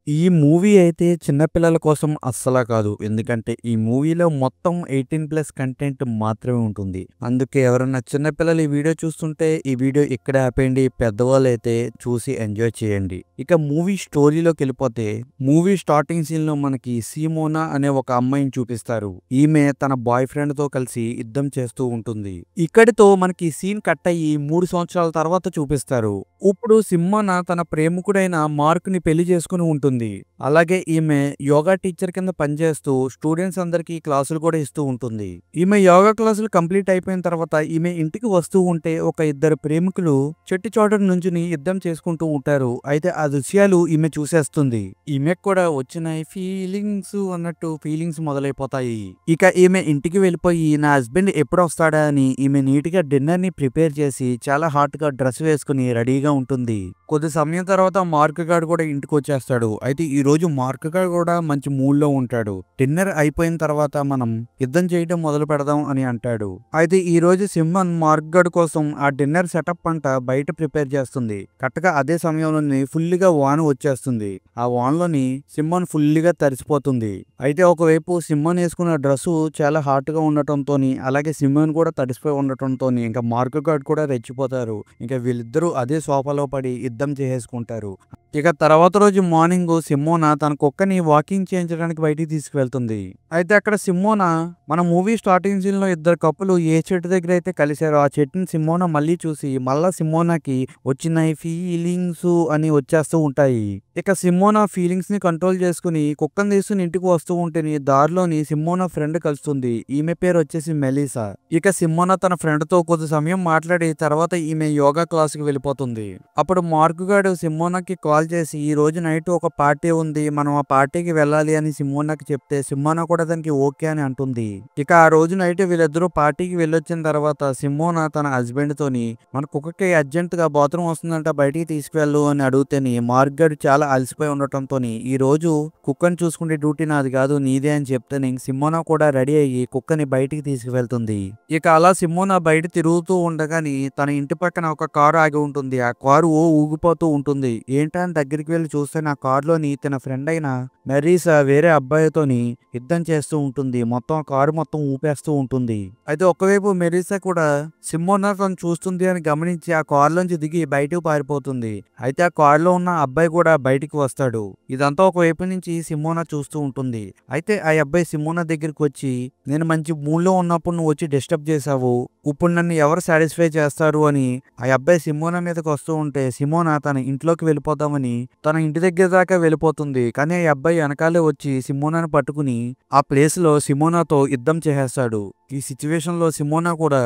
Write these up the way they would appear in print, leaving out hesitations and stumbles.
ఈ మూవీ అయితే చిన్న పిల్లల కోసం అస్సలా కాదు. ఎందుకంటే ఈ మూవీలో మొత్తం 18+ కంటెంట్ మాత్రమే ఉంటుంది. అందుకే ఎవరన్నా చిన్న పిల్లలు ఈ వీడియో చూస్తుంటే ఈ వీడియో ఇక్కడే ఆపేయండి. పెద్దవాళ్ళైతే చూసి ఎంజాయ్ చేయండి. ఇక మూవీ స్టోరీలోకెళ్ళిపోతే మూవీ స్టార్టింగ్ సీన్‌లో మనకి సీమోనా అనే ఒక అమ్మాయిని చూపిస్తారు. ఈమె తన బాయ్ ఫ్రెండ్‌తో కలిసి యుద్ధం చేస్తూ ఉంటుంది. ఇక్కడితో మనకి సీన్ కట్ అయ్యి 3 సంవత్సరాల తర్వాత చూపిస్తారు. ఇప్పుడు సిమ్మోనా తన ప్రేమికుడైన మార్క్‌ని పెళ్లి చేసుకొని ఉంటుంది. అలాగే ఈమె యోగా టీచర్ కింద పనిచేస్తూ స్టూడెంట్స్ అందరికీ క్లాసులు కూడా ఇస్తూ ఉంటుంది. ఈమె యోగా క్లాసులు కంప్లీట్ అయిపోయిన తర్వాత ఈమె ఇంటికి వస్తూ ఉంటే ఒక ఇద్దరు ప్రేమికులు చెట్టు చాటున నుంచుని యుద్ధం చేసుకుంటూ ఉంటారు. అయితే ఆ దృశ్యాలు ఈమె చూసేస్తుంది. ఈమెకు కూడా వచ్చినాయి ఫీలింగ్స్ అన్నట్టు ఫీలింగ్స్ మొదలైపోతాయి. ఇక ఈమె ఇంటికి వెళ్ళిపోయి నా హస్బెండ్ ఎప్పుడు వస్తాడా అని ఈమె నీట్గా డిన్నర్ ని ప్రిపేర్ చేసి చాలా హాట్ గా డ్రెస్ వేసుకుని రెడీగా ఉంటుంది. కొద్ది సమయం తర్వాత మార్క్ గాడు కూడా ఇంటికి వచ్చేస్తాడు. అయితే ఈ రోజు మార్క్ గాడు కూడా మంచి మూడ్ లో ఉంటాడు. డిన్నర్ అయిపోయిన తర్వాత మనం యుద్ధం చేయడం మొదలు పెడదాం అని అంటాడు. అయితే ఈ రోజు సింహన్ మార్క్ గాడు కోసం ఆ డిన్నర్ సెటప్ అంట బయట ప్రిపేర్ చేస్తుంది. కరెక్ట్గా అదే సమయంలోని ఫుల్ గా వాన వచ్చేస్తుంది. ఆ వానలోని సింహన్ ఫుల్ గా తడిసిపోతుంది. అయితే ఒకవైపు సింహన్ వేసుకున్న డ్రెస్సు చాలా హాట్ గా ఉండటంతో అలాగే సింహన్ కూడా తడిసిపోయి ఉండటంతో ఇంకా మార్క్ గాడు కూడా రెచ్చిపోతారు. ఇంకా వీళ్ళిద్దరూ అదే సోఫాలో పడి యుద్ధం చేసేసుకుంటారు. ఇక తర్వాత రోజు మార్నింగ్ సిమ్మోనా తన కుక్కని వాకింగ్ చేయించడానికి బయటికి తీసుకువెళ్తుంది. అయితే అక్కడ సిమ్మోనా మన మూవీ స్టార్టింగ్ సీన్ లో ఇద్దరు కప్పులు ఏ చెట్టు దగ్గర అయితే కలిశారో ఆ చెట్టుని సిమ్మోనా మళ్ళీ చూసి మళ్ళా సిమ్మోనాకి వచ్చినాయి ఫీలింగ్స్ అని వచ్చేస్తూ ఉంటాయి. ఇక సిమ్మోనా ఫీలింగ్స్ ని కంట్రోల్ చేసుకుని కుక్కను తీసుకుని ఇంటికి వస్తూ ఉంటేని దారిలోని సిమ్మోనా ఫ్రెండ్ కలుస్తుంది. ఈమె పేరు వచ్చేసి మెలీసా. ఇక సిమ్మోనా తన ఫ్రెండ్ తో కొద్ది సమయం మాట్లాడి తర్వాత ఈమె యోగా క్లాస్ కి వెళ్ళిపోతుంది. అప్పుడు మార్క్ గాడు సిమ్మోనాకి కాల్ చేసి ఈ రోజు నైట్ ఒక పార్టీ ఉంది, మనం ఆ పార్టీకి వెళ్ళాలి అని సిమ్మోనాకి చెప్తే సిమ్మోనా కూడా దానికి ఓకే అని అంటుంది. ఇక ఆ రోజు నైట్ వీళ్ళిద్దరూ పార్టీకి వెళ్ళొచ్చిన తర్వాత సిమ్మోనా తన హస్బెండ్ తోని మన కుక్కకి అర్జెంట్ గా బాత్రూమ్ వస్తుందంట బయటికి తీసుకువెళ్ళు అని అడిగితేని మార్క్ గాడు చాలా అలసిపోయి ఉండటంతో ఈ రోజు కుక్కని చూసుకుంటే డ్యూటీ నాది కాదు నీదే అని చెప్తే సిమ్మోనా కూడా రెడీ అయ్యి కుక్కని బయటికి తీసుకువెళ్తుంది. ఇక అలా సిమ్మోనా బయట తిరుగుతూ ఉండగాని తన ఇంటి పక్కన ఒక కారు ఆగి ఉంటుంది. ఆ కారు ఊగిపోతూ ఉంటుంది. ఏంటని దగ్గరికి వెళ్ళి చూస్తే నా కారులోని తన ఫ్రెండ్ అయిన మెరీసా వేరే అబ్బాయితోని యుద్ధం చేస్తూ ఉంటుంది. మొత్తం ఆ కారు మొత్తం ఊపేస్తూ ఉంటుంది. అయితే ఒకవైపు మెరీసా కూడా సిమ్మోనా తను చూస్తుంది అని గమనించి ఆ కారులోంచి దిగి బయటకు పారిపోతుంది. అయితే ఆ కారులో ఉన్న అబ్బాయి కూడా బయటికి వస్తాడు. ఇదంతా ఒకవైపు నుంచి సిమ్మోనా చూస్తూ ఉంటుంది. అయితే ఆ అబ్బాయి సిమ్మోనా దగ్గరికి వచ్చి నేను మంచి మూడ్లో ఉన్నప్పుడు నువ్వు వచ్చి డిస్టర్బ్ చేశావు, ఇప్పుడు నన్ను ఎవరు సాటిస్ఫై చేస్తారు అని ఆ అబ్బాయి సిమ్మోనా మీదకి వస్తూ ఉంటే సిమ్మోనా తన ఇంట్లోకి వెళ్ళిపోదామని తన ఇంటి దగ్గర దాకా వెళ్ళిపోతుంది. కానీ ఆ అబ్బాయి వెనకాలే వచ్చి సిమ్మోనాని పట్టుకుని ఆ ప్లేస్ లో సిమ్మోనాతో యుద్ధం చేసేస్తాడు. ఈ సిచ్యువేషన్ లో సిమ్మోనా కూడా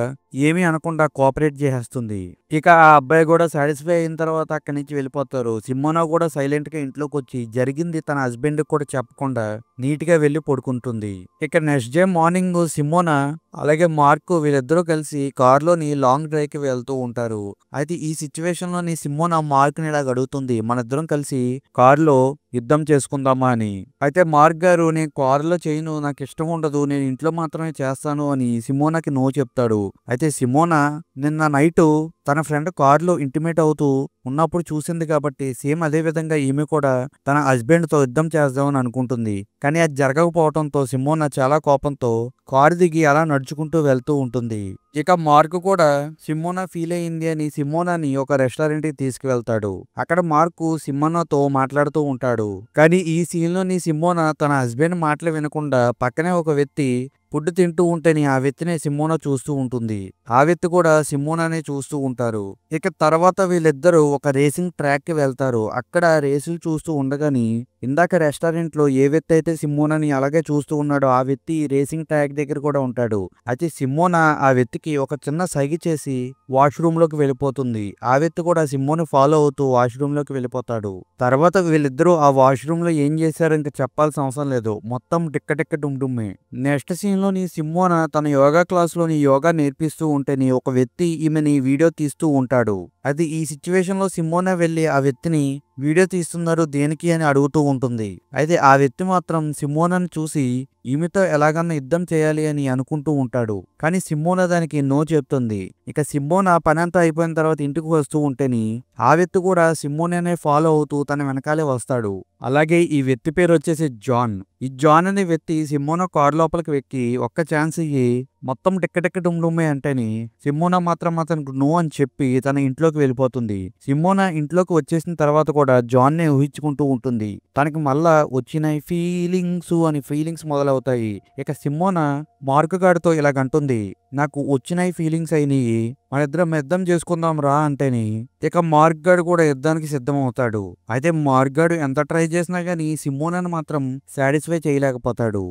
ఏమీ అనకుండా కోఆపరేట్ చేసేస్తుంది. ఇక ఆ అబ్బాయి కూడా సాటిస్ఫై అయిన తర్వాత అక్కడి నుంచి వెళ్ళిపోతారు. సిమ్మోనా కూడా సైలెంట్ గా ఇంట్లోకి వచ్చి జరిగింది తన హస్బెండ్ కూడా చెప్పకుండా నీట్ గా వెళ్ళి పడుకుంటుంది. ఇక నెక్స్ట్ డే మార్నింగ్ సిమ్మోనా అలాగే మార్క్ వీళ్ళిద్దరూ కలిసి కారులోని లాంగ్ డ్రైవ్ కి వెళ్తూ ఉంటారు. అయితే ఈ సిచ్యువేషన్ లోని సిమ్మోనా మార్క్ ని ఇలా అడుగుతుంది, మన ఇద్దరం కలిసి కారులో యుద్ధం చేసుకుందామా అని. అయితే మార్క్ గారు నేను కారులో చేయను, నాకు ఇష్టం ఉండదు, నేను ఇంట్లో మాత్రమే చేస్తాను అని సిమోనాకి నో చెప్తాడు. అయితే సిమోనా నిన్న నైట్ తన ఫ్రెండ్ కారులో ఇంటిమేట్ అవుతూ ఉన్నప్పుడు చూసింది కాబట్టి సేమ్ అదే విధంగా ఈమె కూడా తన హస్బెండ్ తో యుద్ధం చేద్దామని అనుకుంటుంది. కానీ అది జరగకపోవడంతో సిమోనా చాలా కోపంతో కారు దిగి అలా నడుచుకుంటూ వెళ్తూ ఉంటుంది. ఇక మార్క్ కూడా సిమోనా ఫీల్ అయింది అని సిమోనాని ఒక రెస్టారెంట్ కి తీసుకువెళ్తాడు. అక్కడ మార్కు సిమోనాతో మాట్లాడుతూ ఉంటాడు. కానీ ఈ సీన్ లోని సిమోనా తన హస్బెండ్ మాటలు వినకుండా పక్కనే ఒక వ్యక్తి ఫుడ్ తింటూ ఉంటేని ఆ వ్యక్తినే సిమ్మోనా చూస్తూ ఉంటుంది. ఆ వ్యక్తి కూడా సిమ్మోనానే చూస్తూ ఉంటారు. ఇక తర్వాత వీళ్ళిద్దరూ ఒక రేసింగ్ ట్రాక్ కి వెళ్తారు. అక్కడ రేసులు చూస్తూ ఉండగాని ఇందాక రెస్టారెంట్ లో ఏ వ్యక్తి అయితే సిమ్మోనాని అలాగే చూస్తూ ఉన్నాడో ఆ వ్యక్తి రేసింగ్ ట్రాక్ దగ్గర కూడా ఉంటాడు. అయితే సిమ్మోనా ఆ వ్యక్తికి ఒక చిన్న సైగ చేసి వాష్రూమ్ లోకి వెళ్ళిపోతుంది. ఆ వ్యక్తి కూడా సిమ్మోని ఫాలో అవుతూ వాష్రూమ్ లోకి వెళ్ళిపోతాడు. తర్వాత వీళ్ళిద్దరూ ఆ వాష్రూమ్ లో ఏం చేశారో ఇంకా చెప్పాల్సిన అవసరం లేదు, మొత్తం టిక్క టిక్క డుమ్ డుమ్మే. నెక్స్ట్ సీన్ లోని సిమ్మోనా తన యోగా క్లాస్ లోని యోగా నేర్పిస్తూ ఉంటేని ఒక వ్యక్తి ఈమెని వీడియో తీస్తూ ఉంటాడు. అది ఈ సిచ్యువేషన్ లో సిమోనా వెళ్లి ఆ వ్యక్తిని వీడియో తీస్తున్నారు దేనికి అని అడుగుతూ ఉంటుంది. అయితే ఆ వ్యక్తి మాత్రం సిమోనాను చూసి ఈమెతో ఎలాగన్నా యుద్ధం చేయాలి అని అనుకుంటూ ఉంటాడు. కానీ సిమోనా దానికి నో చెప్తుంది. ఇక సిమోనా పని అంతా అయిపోయిన తర్వాత ఇంటికి వస్తూ ఉంటేని ఆ వ్యక్తి కూడా సిమోనానే ఫాలో అవుతూ తన వెనకాలే వస్తాడు. అలాగే ఈ వ్యక్తి పేరు వచ్చేసి జాన్. ఈ జాన్ అనే వ్యక్తి సిమోనా కారు లోపలికి వెక్కి ఒక్క ఛాన్స్ ఇయ్యి మొత్తం టిక్క డుమ్మే అంటేని సిమోనా మాత్రం అతనికి నో అని చెప్పి తన ఇంట్లోకి వెళ్ళిపోతుంది. సిమోనా ఇంట్లోకి వచ్చేసిన తర్వాత కూడా జాన్ నే ఊహించుకుంటూ ఉంటుంది. తనకి మళ్ళా వచ్చిన ఫీలింగ్స్ మొదలవుతాయి. ఇక సిమోనా మార్క్ గాడితో ఇలాగంటుంది, నాకు వచ్చిన ఫీలింగ్స్ అయినాయి, మన ఇద్దరం యుద్ధం చేసుకుందాం రా అంటేని ఇక మార్క్ గాడు కూడా యుద్ధానికి సిద్ధమవుతాడు. అయితే మార్క్ గాడు ఎంత ట్రై చేసినా గానీ సిమోనాను మాత్రం సాటిస్ఫై చేయలేకపోతాడు.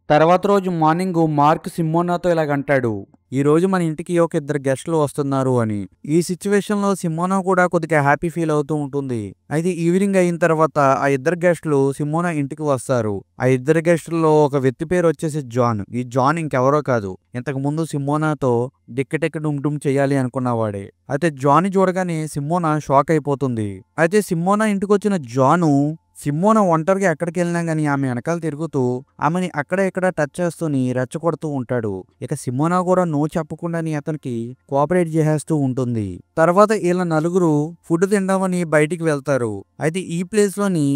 తర్వాత రోజు మార్నింగ్ మార్క్ సిమోనాతో ఇలాగంటాడు, ఈ రోజు మన ఇంటికి ఒక ఇద్దరు గెస్టులు వస్తున్నారు అని. ఈ సిచ్యువేషన్ లో సిమోనా కూడా కొద్దిగా హ్యాపీ ఫీల్ అవుతూ ఉంటుంది. అయితే ఈవినింగ్ అయిన తర్వాత ఆ ఇద్దరు గెస్టులు సిమోనా ఇంటికి వస్తారు. ఆ ఇద్దరు గెస్టుల్లో ఒక వ్యక్తి పేరు వచ్చేసి జాన్. ఈ జాన్ ఇంకెవరో కాదు, ఇంతకు ముందు సిమోనాతో డిక్కెటెక్ డుమ్ చేయాలి అనుకున్నవాడే. అయితే జాన్ చూడగానే సిమోనా షాక్ అయిపోతుంది. అయితే సిమోనా ఇంటికి వచ్చిన జాను సిమోనా ఒంటరిగా ఎక్కడికి వెళ్ళినా గానీ ఆమె వెనకాల తిరుగుతూ ఆమెని అక్కడ ఇక్కడ టచ్ చేస్తూని రెచ్చగొడుతూ ఉంటాడు. ఇక సిమోనా కూడా నో చెప్పకుండాని అతనికి కోఆపరేట్ చేసేస్తూ ఉంటుంది. తర్వాత వీళ్ళ నలుగురు ఫుడ్ తిందామని బయటికి వెళ్తారు. అయితే ఈ ప్లేస్ లోని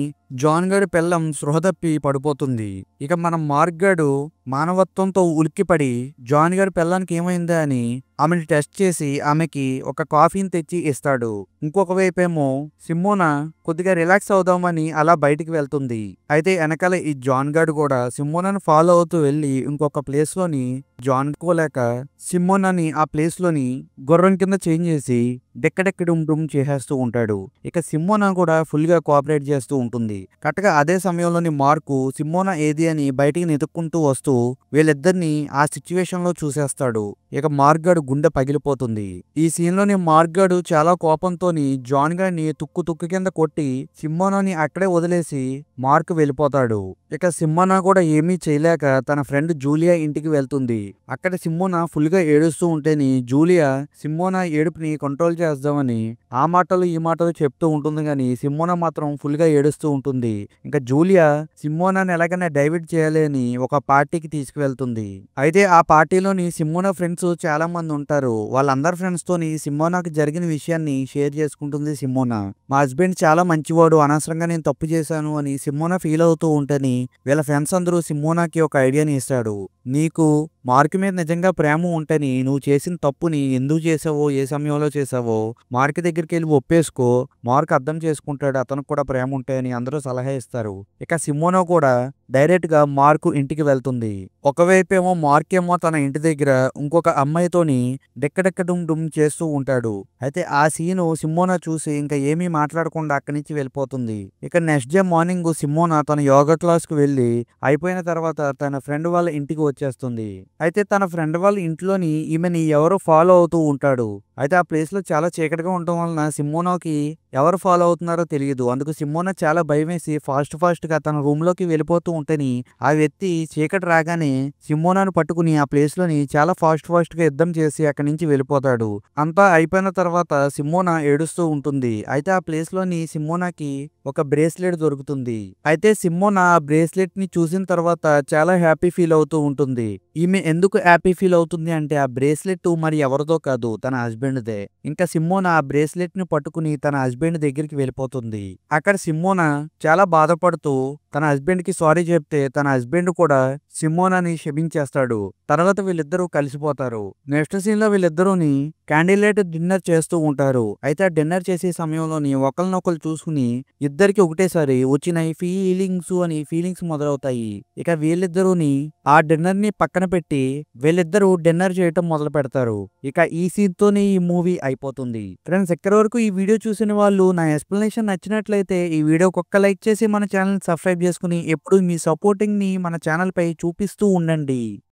జాన్ గాడి పెళ్ళం స్పృహ తప్పి పడిపోతుంది. ఇక మన మార్క్ గాడు మానవత్వంతో ఉలిక్కిపడి జాన్ గాడి పెళ్ళానికి ఏమైందా అని ఆమెని టెస్ట్ చేసి ఆమెకి ఒక కాఫీని తెచ్చి ఇస్తాడు. ఇంకొక వైపేమో సిమోనా కొద్దిగా రిలాక్స్ అవుదామని అలా బయటికి వెళ్తుంది. అయితే వెనకాల ఈ జాన్ గాడు కూడా సిమోనాను ఫాలో అవుతూ వెళ్ళి ఇంకొక ప్లేస్ లోని జాన్ కోలేక సిమోనాని ఆ ప్లేస్ లోని గుర్రం కింద చేంజ్ చేసి డెక్కడెక్కడుమ్ చేసేస్తూ ఉంటాడు. ఇక సిమోనా కూడా ఫుల్ గా కోఆపరేట్ చేస్తూ ఉంటుంది. కరెక్ట్గా అదే సమయంలోని మార్కు సిమోనా ఏది అని బయటికి నెతుక్కుంటూ వస్తూ వీళ్ళిద్దరిని ఆ సిచ్యువేషన్ లో చూసేస్తాడు. ఇక మార్క్ గాడు గుండె పగిలిపోతుంది. ఈ సీన్ లోని మార్క్ గాడు చాలా కోపంతోని జాన్ గాడిని తుక్కు కింద కొట్టి సిమోనాని అక్కడే వదిలేసి మార్క్ వెళ్ళిపోతాడు. ఇక సిమోనా కూడా ఏమీ చేయలేక తన ఫ్రెండ్ జూలియా ఇంటికి వెళ్తుంది. అక్కడ సిమోనా ఫుల్ గా ఏడుస్తూ ఉంటేని జూలియా సిమోనా ఏడుపుని కంట్రోల్ చేద్దామని ఆ మాటలు ఈ మాటలు చెప్తూ ఉంటుంది. కానీ సిమోనా మాత్రం ఫుల్ గా ఏడుస్తూ ఉంటుంది. ఇంకా జూలియా సిమోనాని ఎలాగైనా డైవర్ట్ చేయాలి అని ఒక పార్టీకి తీసుకువెళ్తుంది. అయితే ఆ పార్టీలోని సిమోనా ఫ్రెండ్స్ చాలా మంది ఉంటారు. వాళ్ళందరి ఫ్రెండ్స్ తోని సిమోనాకి జరిగిన విషయాన్ని షేర్ చేసుకుంటుంది సిమోనా. మా హస్బెండ్ చాలా మంచివాడు, అనవసరంగా నేను తప్పు చేశాను అని సిమోనా ఫీల్ అవుతూ ఉంటేని వీళ్ళ ఫ్రెండ్స్ అందరూ సిమోనాకి ఒక ఐడియాని ఇస్తాడు. నీకు మార్క్ మీద నిజంగా ప్రేమ ఉంటేని నువ్వు చేసిన తప్పుని ఎందుకు చేసావో ఏ సమయంలో చేసావో మార్క్ దగ్గరికి వెళ్ళి ఒప్పేసుకో, మార్క్ అర్థం చేసుకుంటాడు, అతనికి కూడా ప్రేమ ఉంటే అని అందరూ సలహా ఇస్తారు. ఇక సిమోనా కూడా డైరెక్ట్ గా మార్కు ఇంటికి వెళ్తుంది. ఒకవైపేమో మార్క్ ఏమో తన ఇంటి దగ్గర ఇంకొక అమ్మాయితోని డెక్కడెక్కడుమ్ చేస్తూ ఉంటాడు. అయితే ఆ సీను సిమోనా చూసి ఇంకా ఏమీ మాట్లాడకుండా అక్కడి నుంచి వెళ్ళిపోతుంది. ఇక నెక్స్ట్ డే మార్నింగ్ సిమోనా తన యోగా క్లాస్ కు వెళ్ళి అయిపోయిన తర్వాత తన ఫ్రెండ్ వాళ్ళ ఇంటికి వచ్చేస్తుంది. అయితే తన ఫ్రెండ్ వాళ్ళ ఇంట్లోని ఈమెని ఎవరో ఫాలో అవుతూ ఉంటాడు. అయితే ఆ ప్లేస్ లో చాలా చీకటిగా ఉండటం వలన సిమోనాకి ఎవరు ఫాలో అవుతున్నారో తెలియదు. అందుకు సిమోనా చాలా భయం వేసి ఫాస్ట్ గా తన రూమ్ లోకి వెళ్ళిపోతూ ఉంటేని ఆ వ్యక్తి చీకటి రాగానే సిమోనాను పట్టుకుని ఆ ప్లేస్ లోని చాలా ఫాస్ట్ గా యుద్ధం చేసి అక్కడి నుంచి వెళ్ళిపోతాడు. అంతా అయిపోయిన తర్వాత సిమోనా ఏడుస్తూ ఉంటుంది. అయితే ఆ ప్లేస్ లోని సిమోనాకి ఒక బ్రేస్లెట్ దొరుకుతుంది. అయితే సిమోనా ఆ బ్రేస్లెట్ ని చూసిన తర్వాత చాలా హ్యాపీ ఫీల్ అవుతూ ఉంటుంది. ఈమె ఎందుకు హ్యాపీ ఫీల్ అవుతుంది అంటే ఆ బ్రేస్లెట్ మరి ఎవరిదో కాదు, తన హస్బెండ్ దే. ఇంకా సిమోనా ఆ బ్రేస్లెట్ ని పట్టుకుని తన హస్బెండ్ దగ్గరికి వెళ్ళిపోతుంది. అక్కడ సిమోనా చాలా బాధపడుతూ తన హస్బెండ్ కి సారీ చెప్తే తన హస్బెండ్ కూడా సిమోనాని క్షమించేస్తాడు. తర్వాత వీళ్ళిద్దరూ కలిసిపోతారు. నెక్స్ట్ సీన్ లో వీళ్ళిద్దరూని క్యాండిల్ లైట్ డిన్నర్ చేస్తూ ఉంటారు. అయితే ఆ డిన్నర్ చేసే సమయంలోని ఒకరినొకరు చూసుకుని ఇద్దరికి ఒకటేసారి వచ్చిన ఫీలింగ్స్ మొదలవుతాయి. ఇక వీళ్ళిద్దరూని ఆ డిన్నర్ ని పక్కన పెట్టి వీళ్ళిద్దరూ డిన్నర్ చేయటం మొదలు పెడతారు. ఇక ఈ సీన్ తోనే ఈ మూవీ అయిపోతుంది. ఫ్రెండ్స్, ఎక్కడి వరకు ఈ వీడియో చూసిన వాళ్ళు నా ఎక్స్ప్లెనేషన్ నచ్చినట్లయితే ఈ వీడియోకి ఒక్క లైక్ చేసి మన ఛానల్ సబ్స్క్రైబ్ చేసుకుని ఎప్పుడు మీ సపోర్టింగ్ ని మన ఛానల్ పై చూపిస్తూ ఉండండి.